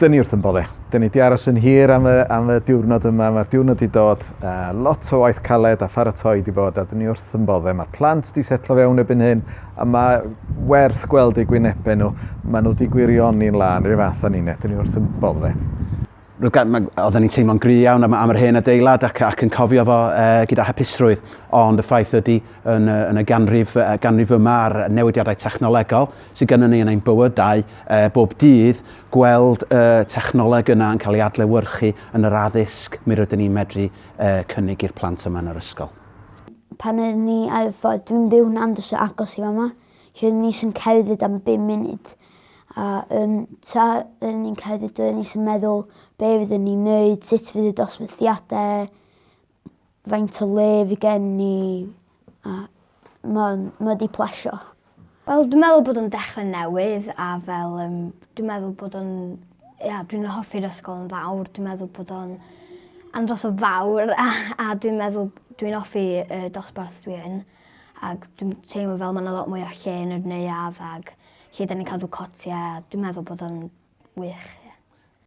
Dyn ni wrth yn bodde. Dyn ni di aros yn hir am y diwrnod yma. Mae'r diwrnod i dod. Lot o waith caled a pharatoi di bod a dyn ni wrth yn bodde. Mae'r plant di setlo fewn ebyn hyn a mae werth gweld eu gwynebau nhw. Mae nhw di gwirioni'n lan i'r fath a ni'n dyn ni wrth yn bodde. Oedden ni'n teimlo'n gry iawn am yr hen adeilad ac yn cofio fo gyda hapusrwydd, ond y ffaith ydy yn y ganrif yma ar newidiadau technolegol sydd gennym ni yn ein bywydau bob dydd gweld y technoleg yna yn cael ei adlewyrchu yn yr addysg mi rydyn ni'n medru cynnig i'r plant yma yn yr ysgol. Pan ydyn ni ar y ffordd, dwi'n byw yn Andros o agos i fama, lle ni sy'n cerdded am 5 munud. A ta ni'n cerdded ni sy'n meddwl be fyddwn ni'n neud, sut fydd y dosbarthiadau, faint o le fi gen ni, a mae di plesio. Wel, dwi'n meddwl bod o'n dechrau newydd a fel dwi'n meddwl bod o'n, dwi'n hoffi'r ysgol yn fawr, dwi'n meddwl bod o'n andros o fawr a dwi'n meddwl dwi'n hoffi dosbarth dwi yn ac dwi'n teimlo fel mae'n lot mwy o lle yn yr neuadd ac lle da ni'n cadw cotiau, dwi'n meddwl bod o'n wych.